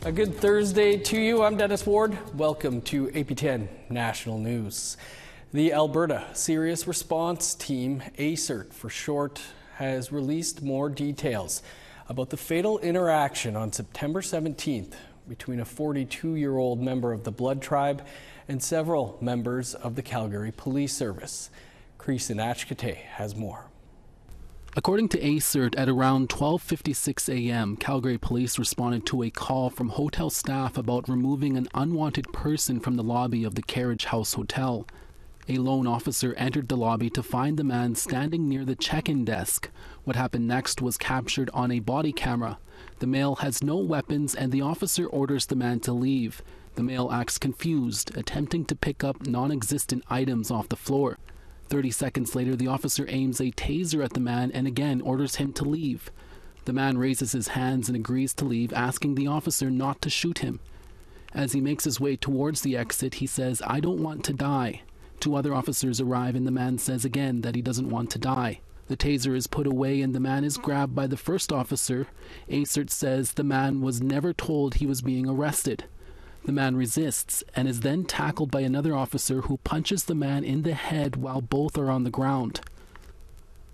A good Thursday to you. I'm Dennis Ward. Welcome to APTN National News. The Alberta Serious Response Team, ACERT for short, has released more details about the fatal interaction on September 17th between a 42-year-old member of the Blood Tribe and several members of the Calgary Police Service. Chris Inachkate has more. According to ACERT, at around 12:56 a.m., Calgary police responded to a call from hotel staff about removing an unwanted person from the lobby of the Carriage House Hotel. A lone officer entered the lobby to find the man standing near the check-in desk. What happened next was captured on a body camera. The male has no weapons and the officer orders the man to leave. The male acts confused, attempting to pick up non-existent items off the floor. 30 seconds later, the officer aims a taser at the man and again orders him to leave. The man raises his hands and agrees to leave, asking the officer not to shoot him. As he makes his way towards the exit, he says, "I don't want to die." Two other officers arrive and the man says again that he doesn't want to die. The taser is put away and the man is grabbed by the first officer. ACERT says the man was never told he was being arrested. The man resists and is then tackled by another officer who punches the man in the head while both are on the ground.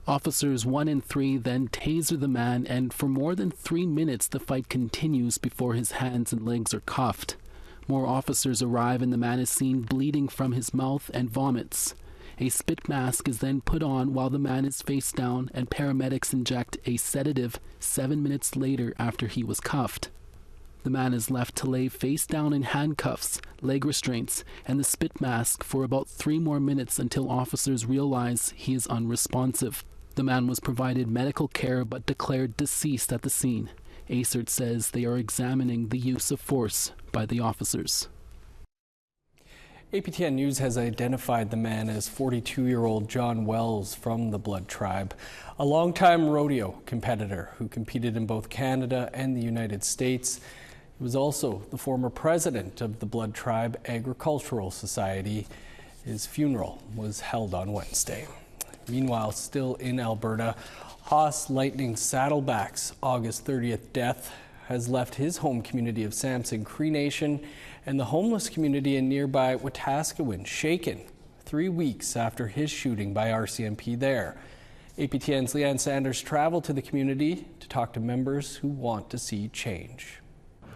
Officers 1 and 3 then taser the man, and for more than 3 minutes the fight continues before his hands and legs are cuffed. More officers arrive and the man is seen bleeding from his mouth and vomits. A spit mask is then put on while the man is face down, and paramedics inject a sedative 7 minutes later after he was cuffed. The man is left to lay face down in handcuffs, leg restraints, and the spit mask for about 3 more minutes until officers realize he is unresponsive. The man was provided medical care but declared deceased at the scene. ACERT says they are examining the use of force by the officers. APTN News has identified the man as 42-year-old John Wells from the Blood Tribe, a longtime rodeo competitor who competed in both Canada and the United States. He was also the former president of the Blood Tribe Agricultural Society. His funeral was held on Wednesday. Meanwhile, still in Alberta, Haas Lightning Saddleback's August 30th death has left his home community of Samson Cree Nation and the homeless community in nearby Wetaskiwin shaken 3 weeks after his shooting by RCMP there. APTN's Leanne Sanders traveled to the community to talk to members who want to see change.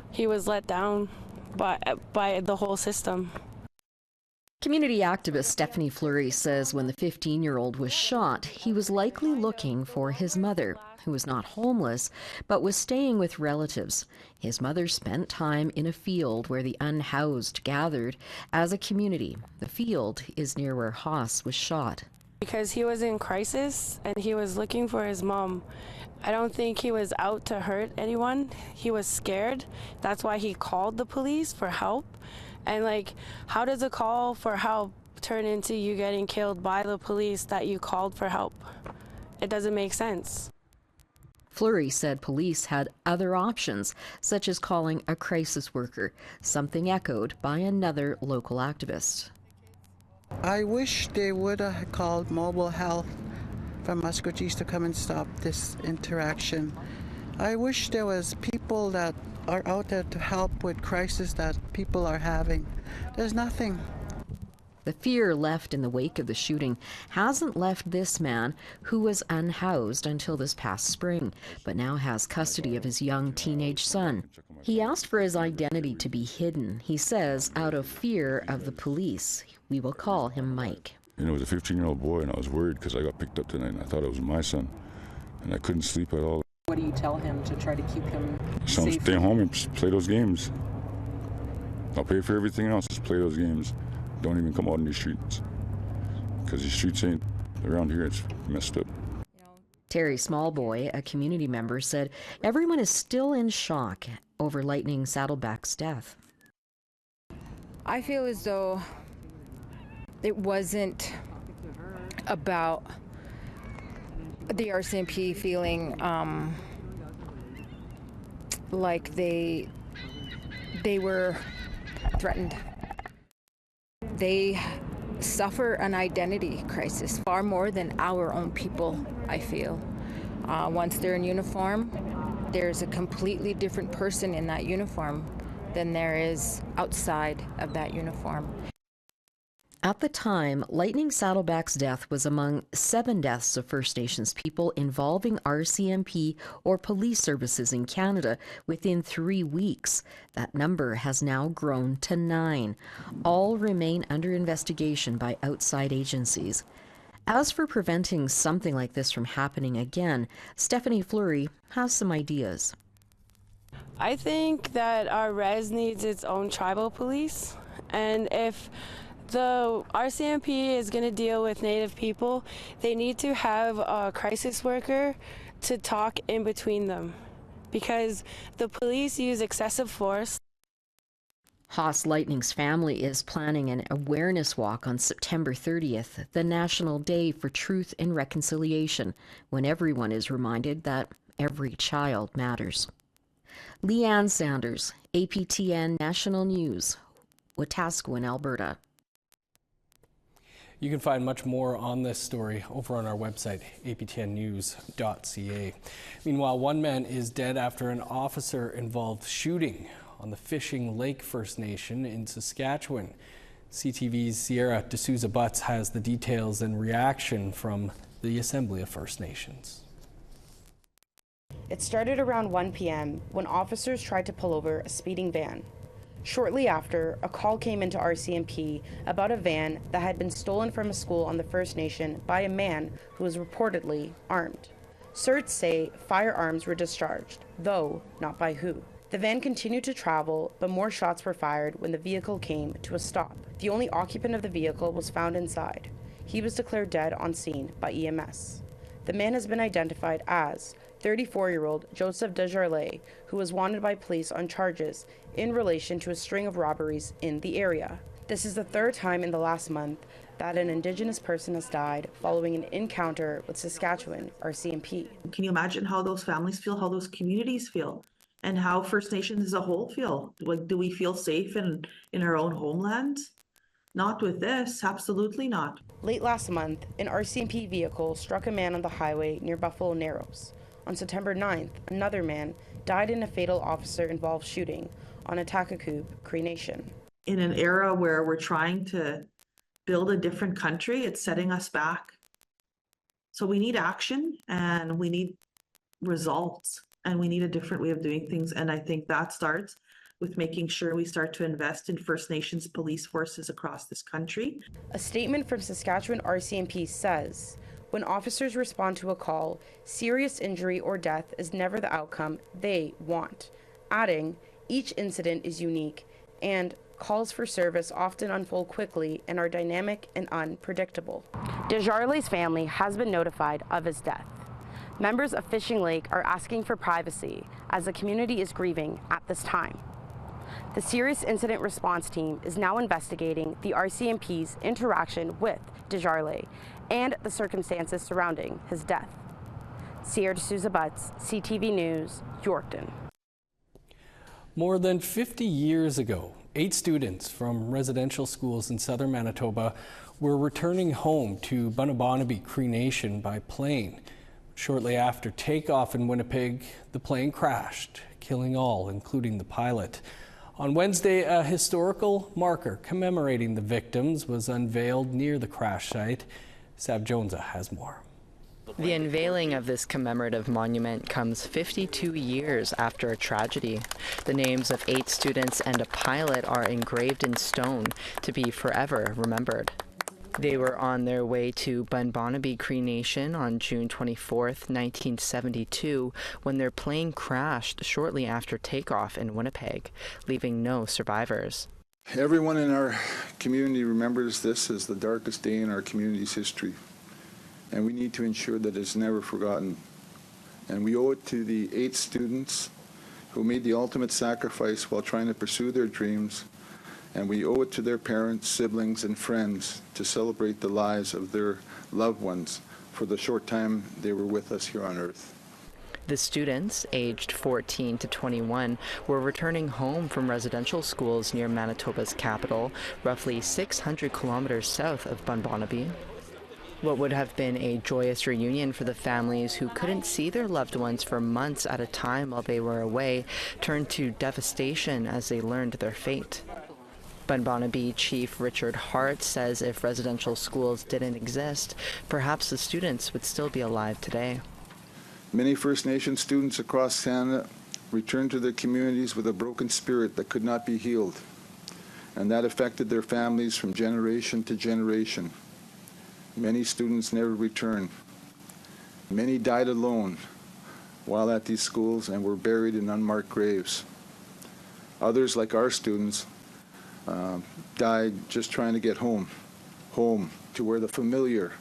He was let down by the whole system. Community activist Stephanie Fleury says when the 15-year-old was shot, he was likely looking for his mother, who was not homeless, but was staying with relatives. His mother spent time in a field where the unhoused gathered as a community. The field is near where Haas was shot. Because he was in crisis and he was looking for his mom. I don't think he was out to hurt anyone. He was scared. That's why he called the police for help. And how does a call for help turn into you getting killed by the police that you called for help? It doesn't make sense. Fleury said police had other options, such as calling a crisis worker, something echoed by another local activist. I wish they would have called mobile health from Muskogees to come and stop this interaction. I wish there was people that are out there to help with crisis that people are having. There's nothing. The fear left in the wake of the shooting hasn't left this man, who was unhoused until this past spring, but now has custody of his young teenage son. He asked for his identity to be hidden, he says, out of fear of the police. We will call him Mike. It was a 15-year-old boy, and I was worried because I got picked up tonight, and I thought it was my son, and I couldn't sleep at all. What do you tell him to try to keep him safe? Stay home and play those games. I'll pay for everything else, just play those games. Don't even come out in these streets, because these streets ain't, around here it's messed up. Terry Smallboy, a community member, said everyone is still in shock over Lightning Saddleback's death. I feel as though it wasn't about the RCMP feeling like they were threatened. They suffer an identity crisis far more than our own people, I feel. Once they're in uniform, there's a completely different person in that uniform than there is outside of that uniform. At the time, Lightning Saddleback's death was among 7 deaths of First Nations people involving RCMP or police services in Canada within 3 weeks. That number has now grown to 9. All remain under investigation by outside agencies. As for preventing something like this from happening again, Stephanie Fleury has some ideas. I think that our res needs its own tribal police, and if the RCMP is going to deal with Native people, they need to have a crisis worker to talk in between them, because the police use excessive force. Haas Lightning's family is planning an awareness walk on September 30th, the National Day for Truth and Reconciliation, when everyone is reminded that every child matters. Leanne Sanders, APTN National News, Wetaskiwin, Alberta. You can find much more on this story over on our website, aptnnews.ca. Meanwhile, one man is dead after an officer-involved shooting on the Fishing Lake First Nation in Saskatchewan. CTV's Sierra D'Souza Butts has the details and reaction from the Assembly of First Nations. It started around 1 p.m. when officers tried to pull over a speeding van. Shortly after, a call came into RCMP about a van that had been stolen from a school on the First Nation by a man who was reportedly armed. Certs say firearms were discharged, though not by who. The van continued to travel, but more shots were fired when the vehicle came to a stop. The only occupant of the vehicle was found inside. He was declared dead on scene by EMS. The man has been identified as 34-year-old Joseph Desjardins, who was wanted by police on charges in relation to a string of robberies in the area. This is the 3rd time in the last month that an Indigenous person has died following an encounter with Saskatchewan RCMP. Can you imagine how those families feel, how those communities feel, and how First Nations as a whole feel? Like, do we feel safe in our own homelands? Not with this, absolutely not. Late last month, an RCMP vehicle struck a man on the highway near Buffalo Narrows. On September 9th, another man died in a fatal officer-involved shooting on Atakakub, Cree Nation. In an era where we're trying to build a different country, it's setting us back. So we need action and we need results and we need a different way of doing things. And I think that starts with making sure we start to invest in First Nations police forces across this country. A statement from Saskatchewan RCMP says, when officers respond to a call, serious injury or death is never the outcome they want, adding, each incident is unique, and calls for service often unfold quickly and are dynamic and unpredictable. Desjardins' family has been notified of his death. Members of Fishing Lake are asking for privacy as the community is grieving at this time. The Serious Incident Response Team is now investigating the RCMP's interaction with Desjardins and the circumstances surrounding his death. Sierra D'Souza Butts, CTV News, Yorkton. More than 50 years ago, 8 students from residential schools in southern Manitoba were returning home to Bunabonabee Cree Nation by plane. Shortly after takeoff in Winnipeg, the plane crashed, killing all, including the pilot. On Wednesday, a historical marker commemorating the victims was unveiled near the crash site. Sav Jonesa has more. The unveiling of this commemorative monument comes 52 years after a tragedy. The names of 8 students and a pilot are engraved in stone to be forever remembered. They were on their way to Bunabonabee Cree Nation on June 24th, 1972, when their plane crashed shortly after takeoff in Winnipeg, leaving no survivors. Everyone in our community remembers this as the darkest day in our community's history, and we need to ensure that it's never forgotten. And we owe it to the 8 students who made the ultimate sacrifice while trying to pursue their dreams, and we owe it to their parents, siblings, and friends to celebrate the lives of their loved ones for the short time they were with us here on Earth. The students, aged 14 to 21, were returning home from residential schools near Manitoba's capital, roughly 600 kilometers south of Bunabonabee. What would have been a joyous reunion for the families who couldn't see their loved ones for months at a time while they were away turned to devastation as they learned their fate. Bunbonabee Chief Richard Hart says if residential schools didn't exist, perhaps the students would still be alive today. Many First Nation students across Canada returned to their communities with a broken spirit that could not be healed, and that affected their families from generation to generation. Many students never returned. Many died alone while at these schools and were buried in unmarked graves. Others, like our students, died just trying to get home to where the familiar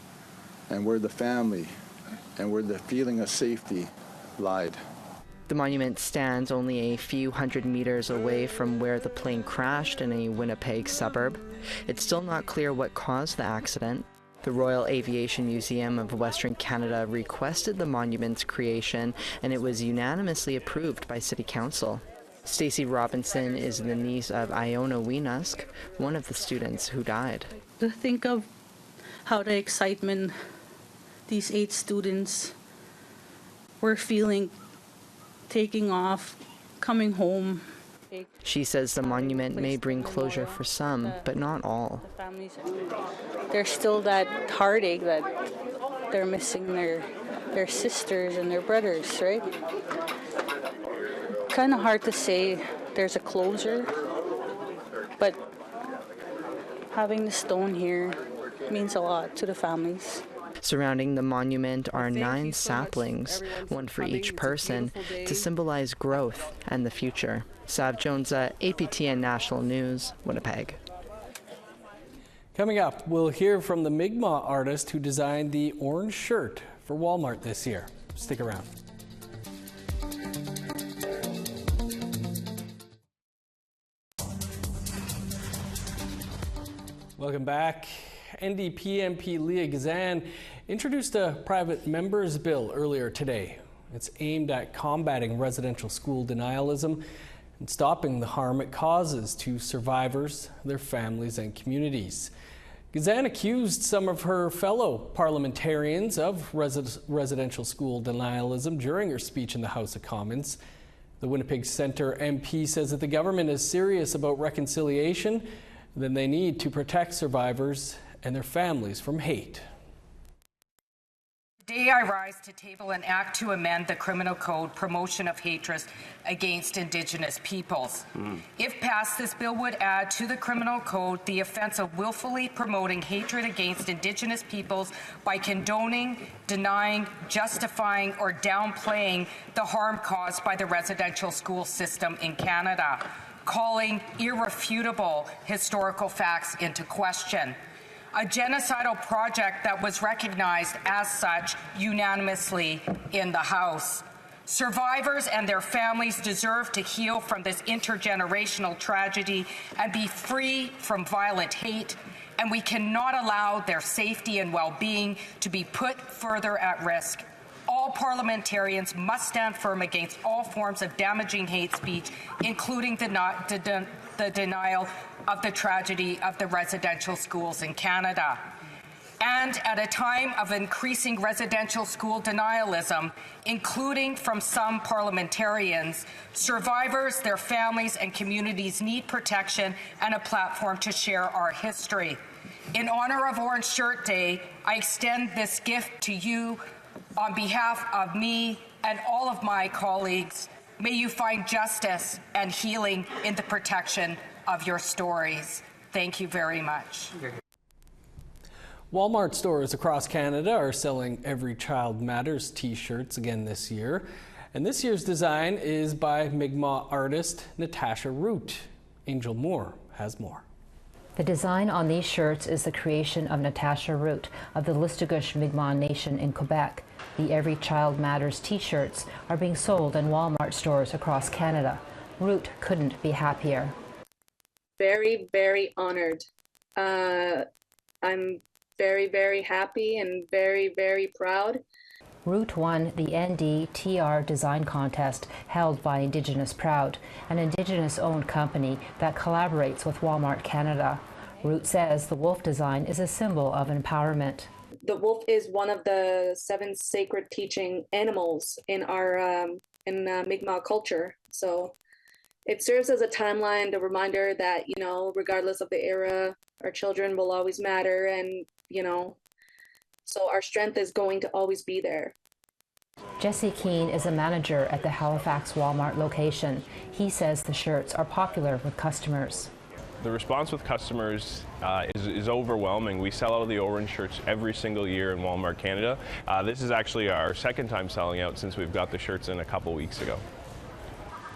and where the family and where the feeling of safety lied. The monument stands only a few hundred meters away from where the plane crashed in a Winnipeg suburb. It's still not clear what caused the accident. The Royal Aviation Museum of Western Canada requested the monument's creation, and it was unanimously approved by City Council. Stacey Robinson is the niece of Iona Wienusk, one of the students who died. To think of how the excitement these 8 students were feeling, taking off, coming home. She says the monument may bring closure for some, but not all. The families, there's still that heartache that they're missing their sisters and their brothers, right? Kind of hard to say there's a closure, but having the stone here means a lot to the families. Surrounding the monument are 9 saplings, one for each person, to symbolize growth and the future. Sav Jones, APTN National News, Winnipeg. Coming up, we'll hear from the Mi'kmaq artist who designed the orange shirt for Walmart this year. Stick around. Welcome back. NDP MP Leah Gazan introduced a private members bill earlier today. It's aimed at combating residential school denialism and stopping the harm it causes to survivors, their families, and communities. Gazan accused some of her fellow parliamentarians of residential school denialism during her speech in the House of Commons. The Winnipeg Centre MP says that the government is serious about reconciliation, then they need to protect survivors and their families from hate. Today I rise to table an act to amend the Criminal Code promotion of hatred against Indigenous peoples. If passed, this bill would add to the Criminal Code the offence of willfully promoting hatred against Indigenous peoples by condoning, denying, justifying, or downplaying the harm caused by the residential school system in Canada, calling irrefutable historical facts into question. A genocidal project that was recognized as such unanimously in the House. Survivors and their families deserve to heal from this intergenerational tragedy and be free from violent hate, and we cannot allow their safety and well-being to be put further at risk. All parliamentarians must stand firm against all forms of damaging hate speech, including the denial of the tragedy of the residential schools in Canada. And at a time of increasing residential school denialism, including from some parliamentarians, survivors, their families, and communities need protection and a platform to share our history. In honor of Orange Shirt Day, I extend this gift to you on behalf of me and all of my colleagues. May you find justice and healing in the protection of your stories. Thank you very much. Walmart stores across Canada are selling Every Child Matters t-shirts again this year. And this year's design is by Mi'kmaq artist Natasha Root. Angel Moore has more. The design on these shirts is the creation of Natasha Root of the Listugush Mi'kmaq Nation in Quebec. The Every Child Matters t-shirts are being sold in Walmart stores across Canada. Root couldn't be happier. Very, very honored. I'm very, very happy and very, very proud. Root won the NDTR Design Contest held by Indigenous Proud, an Indigenous-owned company that collaborates with Walmart Canada. Root says the wolf design is a symbol of empowerment. the wolf is one of the 7 sacred teaching animals in our Mi'kmaq culture. So it serves as a timeline, a reminder that, regardless of the era, our children will always matter, and so our strength is going to always be there. Jesse Keane is a manager at the Halifax Walmart location. He says the shirts are popular with customers. The response with customers is overwhelming. We sell out of the orange shirts every single year in Walmart Canada. This is actually our second time selling out since we've got the shirts in a couple weeks ago.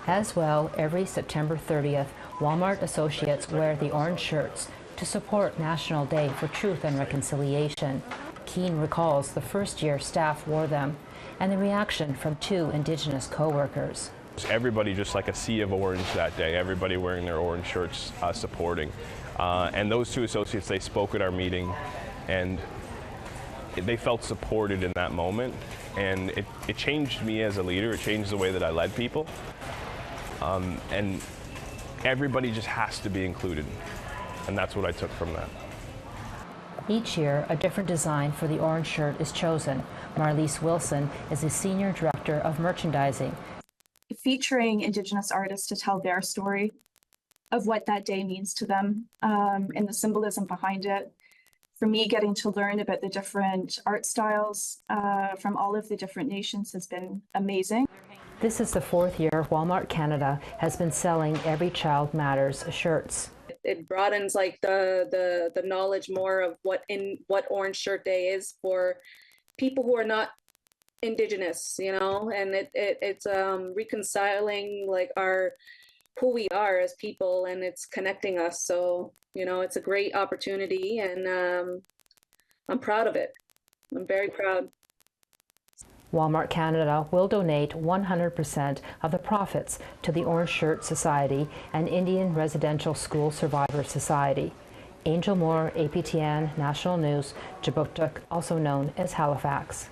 As well, every September 30th, Walmart associates wear the orange shirts to support National Day for Truth and Reconciliation. Keane recalls the first year staff wore them and the reaction from 2 Indigenous co-workers. Everybody just like a sea of orange that day, everybody wearing their orange shirts supporting. And those 2 associates, they spoke at our meeting and they felt supported in that moment. And it changed me as a leader, it changed the way that I led people. And everybody just has to be included. And that's what I took from that. Each year, a different design for the orange shirt is chosen. Marlise Wilson is the Senior Director of Merchandising. Featuring Indigenous artists to tell their story of what that day means to them and the symbolism behind it. For me, getting to learn about the different art styles from all of the different nations has been amazing. This is the 4th year Walmart Canada has been selling Every Child Matters shirts. It broadens like the knowledge more of what Orange Shirt Day is for people who are not Indigenous, and it's reconciling like who we are as people, and it's connecting us. So it's a great opportunity, and I'm proud of it. I'm very proud. Walmart Canada will donate 100% of the profits to the Orange Shirt Society and Indian Residential School Survivor Society. Angel Moore, APTN National News, Jabuktuk, also known as Halifax.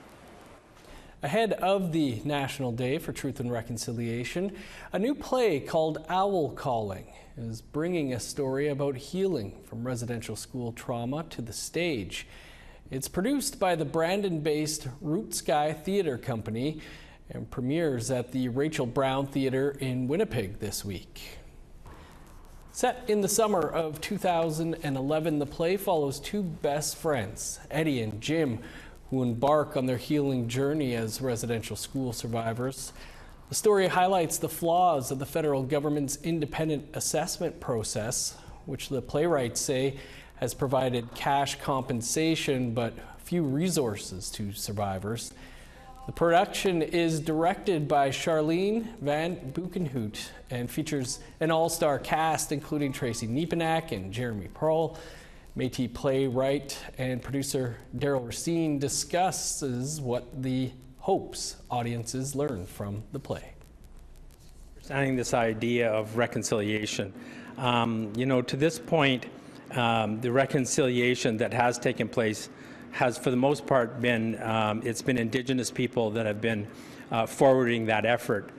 Ahead of the National Day for Truth and Reconciliation, a new play called Owl Calling is bringing a story about healing from residential school trauma to the stage. It's produced by the Brandon-based Root Sky Theatre Company and premieres at the Rachel Brown Theatre in Winnipeg this week. Set in the summer of 2011, the play follows 2 best friends, Eddie and Jim, who embark on their healing journey as residential school survivors. The story highlights the flaws of the federal government's independent assessment process, which the playwrights say has provided cash compensation but few resources to survivors. The production is directed by Charlene Van Buchenhout and features an all-star cast including Tracy Niepenak and Jeremy Pearl. Métis playwright and producer Daryl Racine discusses what the hopes audiences learn from the play. Understanding this idea of reconciliation. To this point, the reconciliation that has taken place has, for the most part, been it's been Indigenous people that have been forwarding that effort.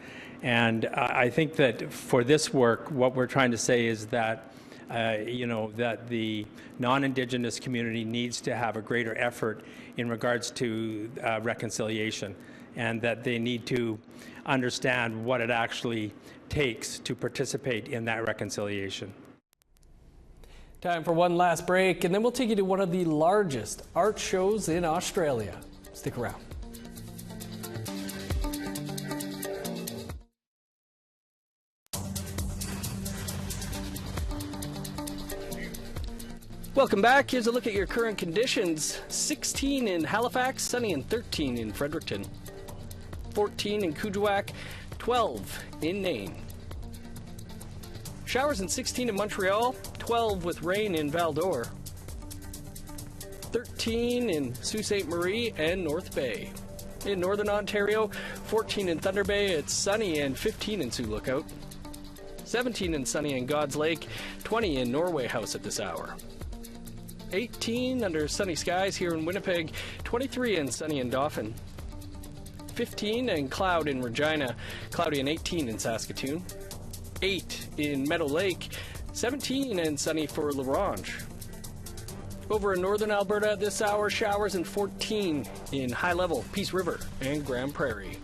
And I think that for this work, what we're trying to say is that that the non-Indigenous community needs to have a greater effort in regards to reconciliation, and that they need to understand what it actually takes to participate in that reconciliation. Time for one last break, and then we'll take you to one of the largest art shows in Australia. Stick around. Welcome back. Here's a look at your current conditions. 16 in Halifax, sunny, and 13 in Fredericton. 14 in Kuujjuaq, 12 in Nain. Showers and 16 in Montreal, 12 with rain in Val-d'Or. 13 in Sault Ste. Marie and North Bay. In Northern Ontario, 14 in Thunder Bay, it's sunny, and 15 in Sioux Lookout. 17 and sunny in God's Lake, 20 in Norway House at this hour. 18 under sunny skies here in Winnipeg, 23 and sunny in Dauphin. 15 and cloud in Regina, cloudy and 18 in Saskatoon. 8 in Meadow Lake, 17 and sunny for La Ronge. Over in northern Alberta this hour, showers and 14 in High Level, Peace River, and Grand Prairie.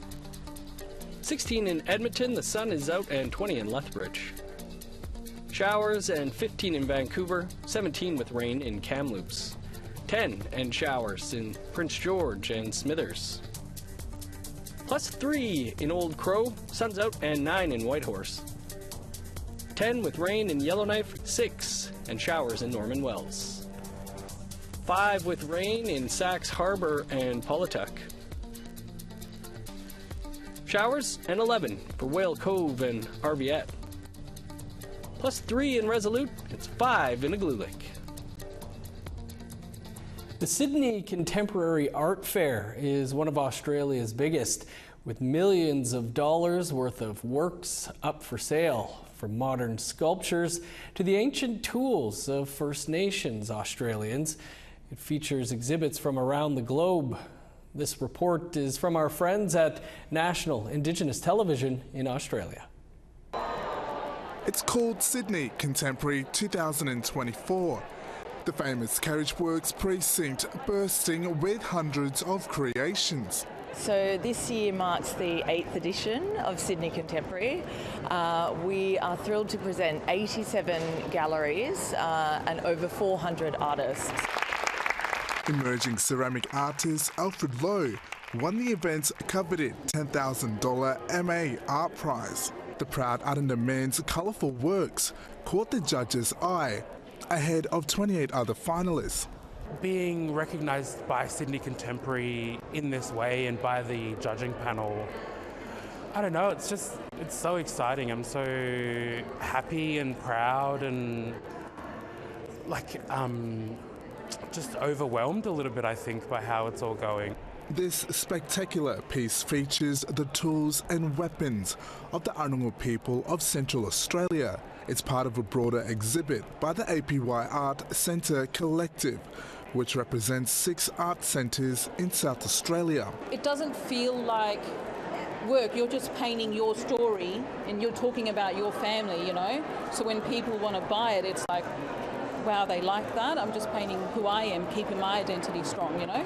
16 in Edmonton, the sun is out, and 20 in Lethbridge. Showers and 15 in Vancouver, 17 with rain in Kamloops. 10 and showers in Prince George and Smithers. +3 in Old Crow, sun's out, and 9 in Whitehorse. 10 with rain in Yellowknife, 6 and showers in Norman Wells. 5 with rain in Sax Harbor and Paulatuck. Showers and 11 for Whale Cove and Arviette. +3 in Resolute, it's 5 in Igloolik. The Sydney Contemporary Art Fair is one of Australia's biggest, with millions of dollars worth of works up for sale, from modern sculptures to the ancient tools of First Nations Australians. It features exhibits from around the globe. This report is from our friends at National Indigenous Television in Australia. It's called Sydney Contemporary 2024. The famous Carriage Works precinct bursting with hundreds of creations. So this year marks the 8th edition of Sydney Contemporary. We are thrilled to present 87 galleries and over 400 artists. Emerging ceramic artist Alfred Lowe won the event's coveted $10,000 MA Art Prize. The proud Arundel man's colourful works caught the judge's eye, ahead of 28 other finalists. Being recognised by Sydney Contemporary in this way and by the judging panel, I don't know, it's so exciting. I'm so happy and proud and just overwhelmed a little bit, I think, by how it's all going. This spectacular piece features the tools and weapons of the Arungal people of Central Australia. It's part of a broader exhibit by the APY Art Centre Collective, which represents 6 art centres in South Australia. It doesn't feel like work, you're just painting your story and you're talking about your family, you know? So when people want to buy it, it's like, wow, they like that. I'm just painting who I am, keeping my identity strong, you know?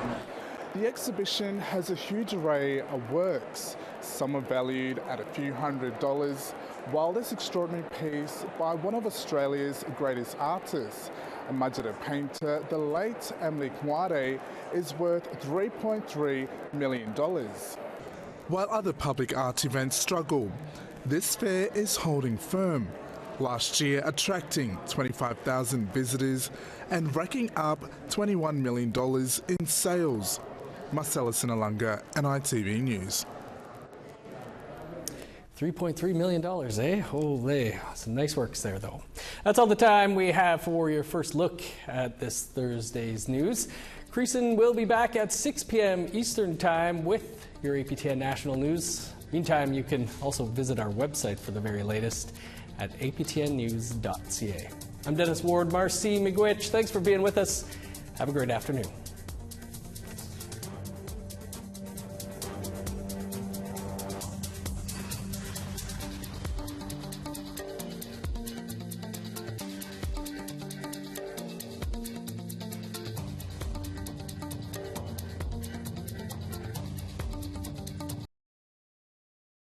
The exhibition has a huge array of works. Some are valued at a few $100s, while this extraordinary piece by one of Australia's greatest artists, a Majida painter, the late Emily Kwade, is worth $3.3 million. While other public art events struggle, this fair is holding firm. Last year attracting 25,000 visitors and racking up $21 million in sales. Marcella Sinalanga, NITV News. $3.3 million, eh? Holy, some nice works there, though. That's all the time we have for your first look at this Thursday's news. Creason will be back at 6 p.m. Eastern Time with your APTN National News. Meantime, you can also visit our website for the very latest at aptnnews.ca. I'm Dennis Ward, Marcy McGuitch. Thanks for being with us. Have a great afternoon.